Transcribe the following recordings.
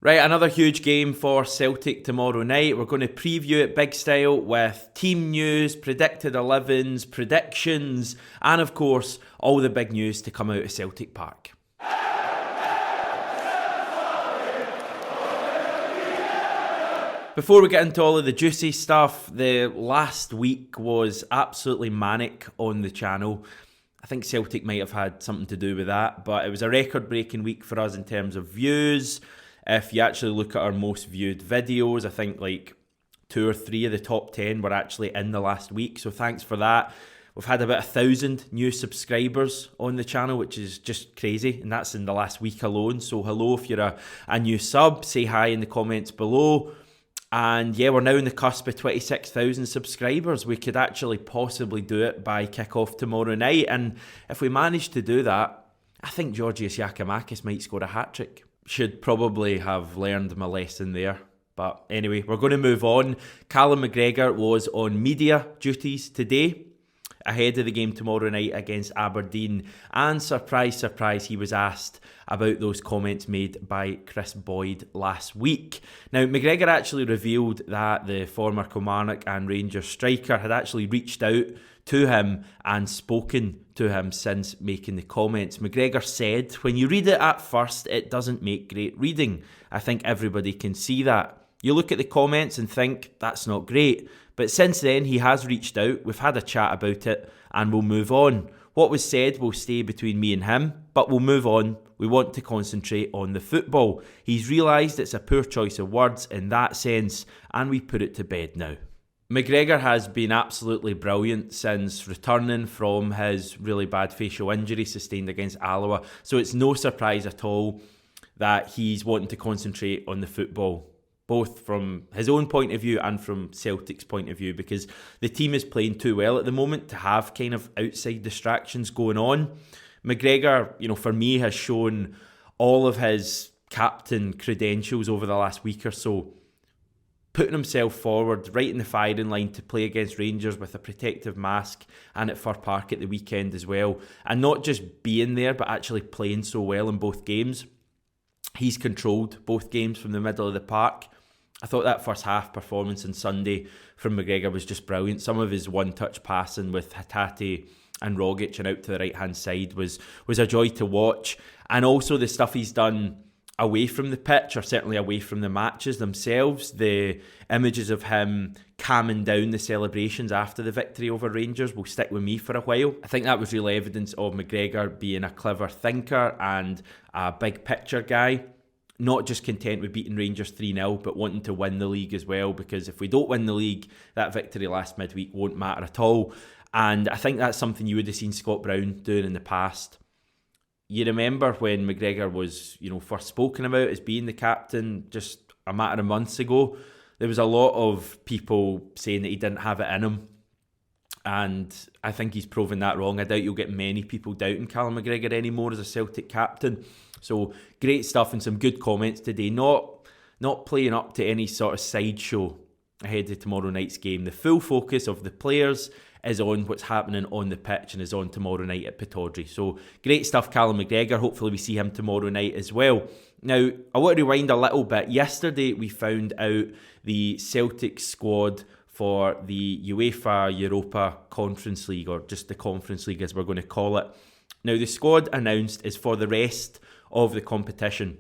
Right, another huge game for Celtic tomorrow night. We're going to preview it big style with team news, predicted 11s, predictions, and of course, all the big news to come out of Celtic Park. Before we get into all of the juicy stuff, the last week was absolutely manic on the channel. I think Celtic might have had something to do with that, but it was a record-breaking week for us in terms of views. If you actually look at our most viewed videos, I think like 2 or 3 of the top 10 were actually in the last week. So thanks for that. We've had about 1,000 new subscribers on the channel, which is just crazy. And that's in the last week alone. So hello if you're a new sub. Say hi in the comments below. And yeah, we're now on the cusp of 26,000 subscribers. We could actually possibly do it by kick-off tomorrow night. And if we manage to do that, I think Georgios Giakoumakis might score a hat-trick. Should probably have learned my lesson there. But anyway, we're going to move on. Callum McGregor was on media duties today, ahead of the game tomorrow night against Aberdeen. And surprise, surprise, he was asked about those comments made by Kris Boyd last week. Now, McGregor actually revealed that the former Kilmarnock and Rangers striker had actually reached out to him and spoken to him since making the comments. McGregor said, "When you read it at first, it doesn't make great reading. I think everybody can see that. You look at the comments and think, that's not great. But since then, he has reached out, we've had a chat about it, and we'll move on. What was said will stay between me and him, but we'll move on. We want to concentrate on the football. He's realised it's a poor choice of words in that sense, and we put it to bed now." McGregor has been absolutely brilliant since returning from his really bad facial injury sustained against Alloa, so it's no surprise at all that he's wanting to concentrate on the football, both from his own point of view and from Celtic's point of view, because the team is playing too well at the moment to have kind of outside distractions going on. McGregor, for me, has shown all of his captain credentials over the last week or so, putting himself forward right in the firing line to play against Rangers with a protective mask and at Fir Park at the weekend as well. And not just being there, but actually playing so well in both games. He's controlled both games from the middle of the park. I thought that first half performance on Sunday from McGregor was just brilliant. Some of his one-touch passing with Hatate and Rogic and out to the right-hand side was a joy to watch. And also the stuff he's done away from the pitch, or certainly away from the matches themselves. The images of him calming down the celebrations after the victory over Rangers will stick with me for a while. I think that was real evidence of McGregor being a clever thinker and a big picture guy. Not just content with beating Rangers 3-0, but wanting to win the league as well, because if we don't win the league, that victory last midweek won't matter at all. And I think that's something you would have seen Scott Brown doing in the past. You remember when McGregor was, first spoken about as being the captain just a matter of months ago, there was a lot of people saying that he didn't have it in him. And I think he's proven that wrong. I doubt you'll get many people doubting Callum McGregor anymore as a Celtic captain. So great stuff and some good comments today. Not playing up to any sort of sideshow ahead of tomorrow night's game. The full focus of the players is on what's happening on the pitch and is on tomorrow night at Pittodrie. So great stuff, Callum McGregor. Hopefully we see him tomorrow night as well. Now, I want to rewind a little bit. Yesterday we found out the Celtic squad for the UEFA Europa Conference League, or just the Conference League as we're going to call it. Now, the squad announced is for the rest of the competition.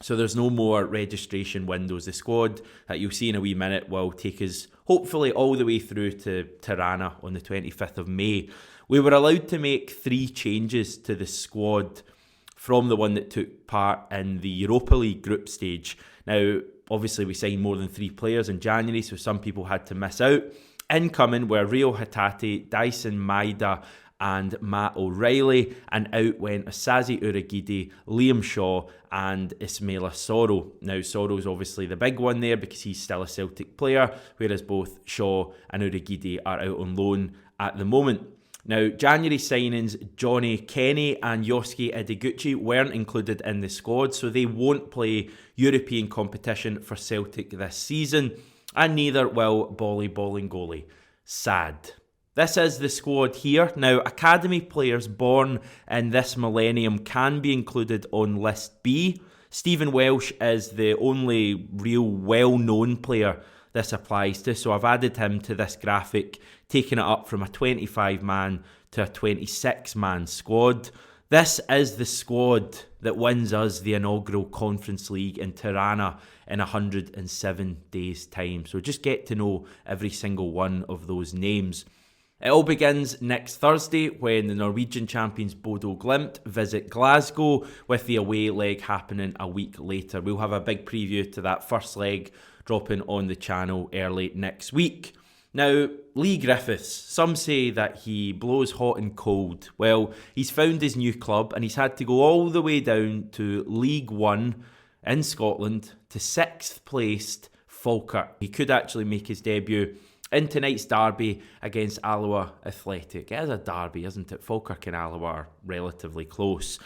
So there's no more registration windows. The squad that you'll see in a wee minute will take us hopefully all the way through to Tirana on the 25th of May. We were allowed to make 3 changes to the squad from the one that took part in the Europa League group stage. Now, obviously we signed more than 3 players in January, so some people had to miss out. Incoming were Rio Hatate, Dyson Maeda and Matt O'Reilly, and out went Asazi Urhoghide, Liam Shaw and Ismaila Soro. Now, Soro's obviously the big one there because he's still a Celtic player, whereas both Shaw and Urhoghide are out on loan at the moment. Now, January signings, Johnny Kenny and Yosuke Ideguchi weren't included in the squad, so they won't play European competition for Celtic this season, and neither will Bolly Bolingoli. Sad. This is the squad here. Now, academy players born in this millennium can be included on List B. Stephen Welsh is the only real well-known player this applies to, so I've added him to this graphic, taking it up from a 25-man to a 26-man squad. This is the squad that wins us the inaugural Conference League in Tirana in 107 days' time. So just get to know every single one of those names. It all begins next Thursday when the Norwegian champions Bodo Glimt visit Glasgow, with the away leg happening a week later. We'll have a big preview to that first leg dropping on the channel early next week. Now, Leigh Griffiths, some say that he blows hot and cold. Well, he's found his new club and he's had to go all the way down to League One in Scotland to 6th placed Falkirk. He could actually make his debut in tonight's derby against Alloa Athletic. It is a derby, isn't it? Falkirk and Alloa are relatively close.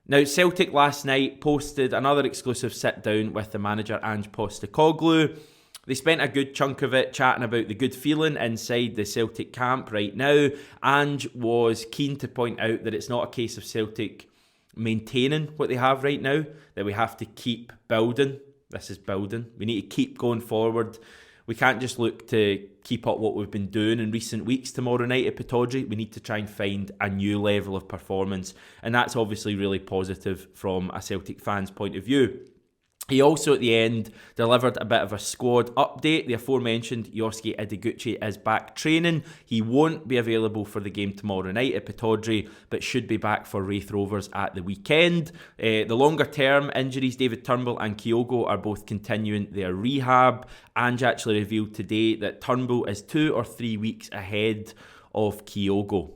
Now, Celtic last night posted another exclusive sit-down with the manager Ange Postecoglou. They spent a good chunk of it chatting about the good feeling inside the Celtic camp right now. Ange was keen to point out that it's not a case of Celtic maintaining what they have right now, that we have to keep building. This is building. We need to keep going forward. We can't just look to keep up what we've been doing in recent weeks tomorrow night at Pittodrie. We need to try and find a new level of performance. And that's obviously really positive from a Celtic fan's point of view. He also, at the end, delivered a bit of a squad update. The aforementioned Yosuke Ideguchi is back training. He won't be available for the game tomorrow night at Pittodrie, but should be back for Wraith Rovers at the weekend. The longer-term injuries, David Turnbull and Kyogo, are both continuing their rehab. Ange actually revealed today that Turnbull is 2 or 3 weeks ahead of Kyogo.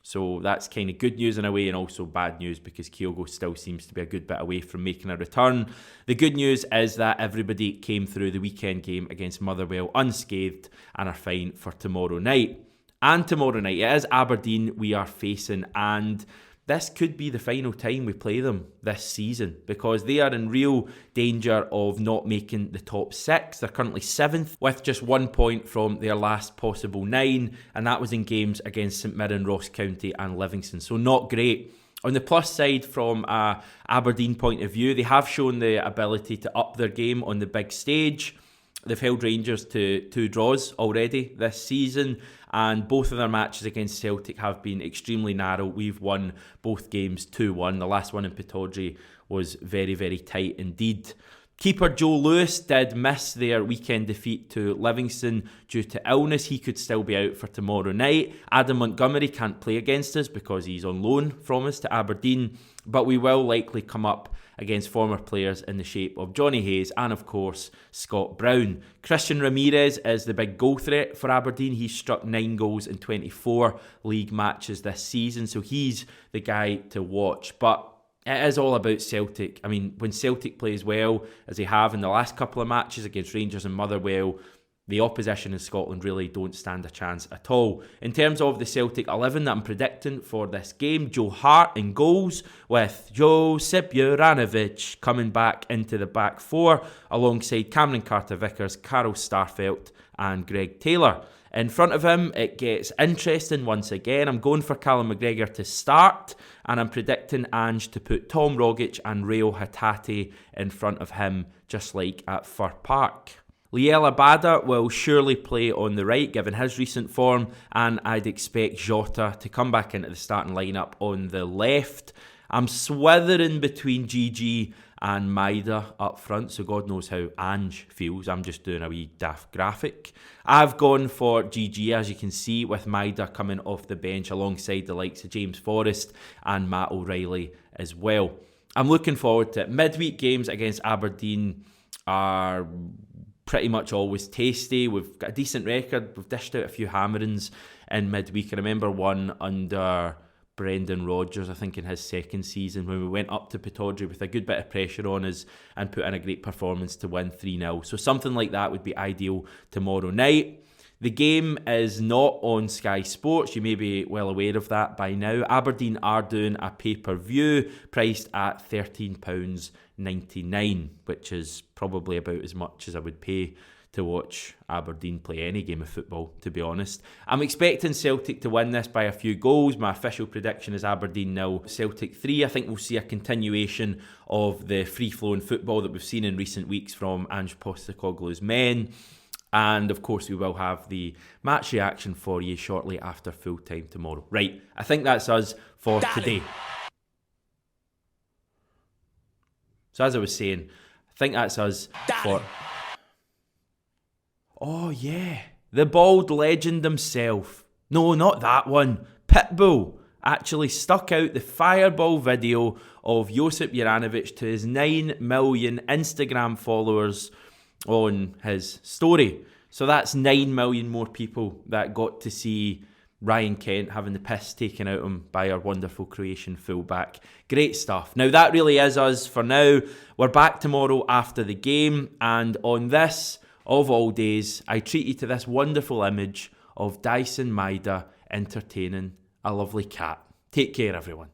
So that's kind of good news in a way, and also bad news because Kyogo still seems to be a good bit away from making a return. The good news is that everybody came through the weekend game against Motherwell unscathed and are fine for tomorrow night. And tomorrow night, it is Aberdeen we are facing, and this could be the final time we play them this season because they are in real danger of not making the top 6. They're currently 7th with just 1 point from their last possible 9, and that was in games against St Mirren, Ross County and Livingston. So not great. On the plus side, from a Aberdeen point of view, they have shown the ability to up their game on the big stage. They've held Rangers to 2 draws already this season, and both of their matches against Celtic have been extremely narrow. We've won both games 2-1. The last one in Pittodrie was very, very tight indeed. Keeper Joe Lewis did miss their weekend defeat to Livingston due to illness. He could still be out for tomorrow night. Adam Montgomery can't play against us because he's on loan from us to Aberdeen, but we will likely come up against former players in the shape of Johnny Hayes and, of course, Scott Brown. Christian Ramirez is the big goal threat for Aberdeen. He's struck 9 goals in 24 league matches this season, so he's the guy to watch. But it is all about Celtic. I mean, when Celtic plays well, as they have in the last couple of matches against Rangers and Motherwell, the opposition in Scotland really don't stand a chance at all. In terms of the Celtic 11 that I'm predicting for this game, Joe Hart in goals, with Josip Juranovic coming back into the back 4 alongside Cameron Carter-Vickers, Carl Starfelt and Greg Taylor. In front of him, it gets interesting once again. I'm going for Callum McGregor to start, and I'm predicting Ange to put Tom Rogic and Reo Hatate in front of him, just like at Fir Park. Liel Abada will surely play on the right given his recent form, and I'd expect Jota to come back into the starting lineup on the left. I'm swithering between GG and Maida up front, so God knows how Ange feels. I'm just doing a wee daft graphic. I've gone for GG, as you can see, with Maida coming off the bench alongside the likes of James Forrest and Matt O'Reilly as well. I'm looking forward to it. Midweek games against Aberdeen are pretty much always tasty. We've got a decent record. We've dished out a few hammerings in midweek. I remember one under Brendan Rodgers, I think in his second season, when we went up to Pittodrie with a good bit of pressure on us and put in a great performance to win 3-0. So something like that would be ideal tomorrow night. The game is not on Sky Sports. You may be well aware of that by now. Aberdeen are doing a pay-per-view priced at £13.99, which is probably about as much as I would pay to watch Aberdeen play any game of football, to be honest. I'm expecting Celtic to win this by a few goals. My official prediction is Aberdeen 0, Celtic 3. I think we'll see a continuation of the free-flowing football that we've seen in recent weeks from Ange Postecoglou's men. And of course we will have the match reaction for you shortly after full time tomorrow. Right, I think that's us for today. So as I was saying, I think that's us for... Oh yeah, the bald legend himself. No, not that one. Pitbull actually stuck out the fireball video of Josip Juranovic to his 9 million Instagram followers on his story. So that's 9 million more people that got to see Ryan Kent having the piss taken out of him by our wonderful Croatian fullback. Great stuff. Now that really is us for now. We're back tomorrow after the game, and on this of all days, I treat you to this wonderful image of Dyson Maida entertaining a lovely cat. Take care, everyone.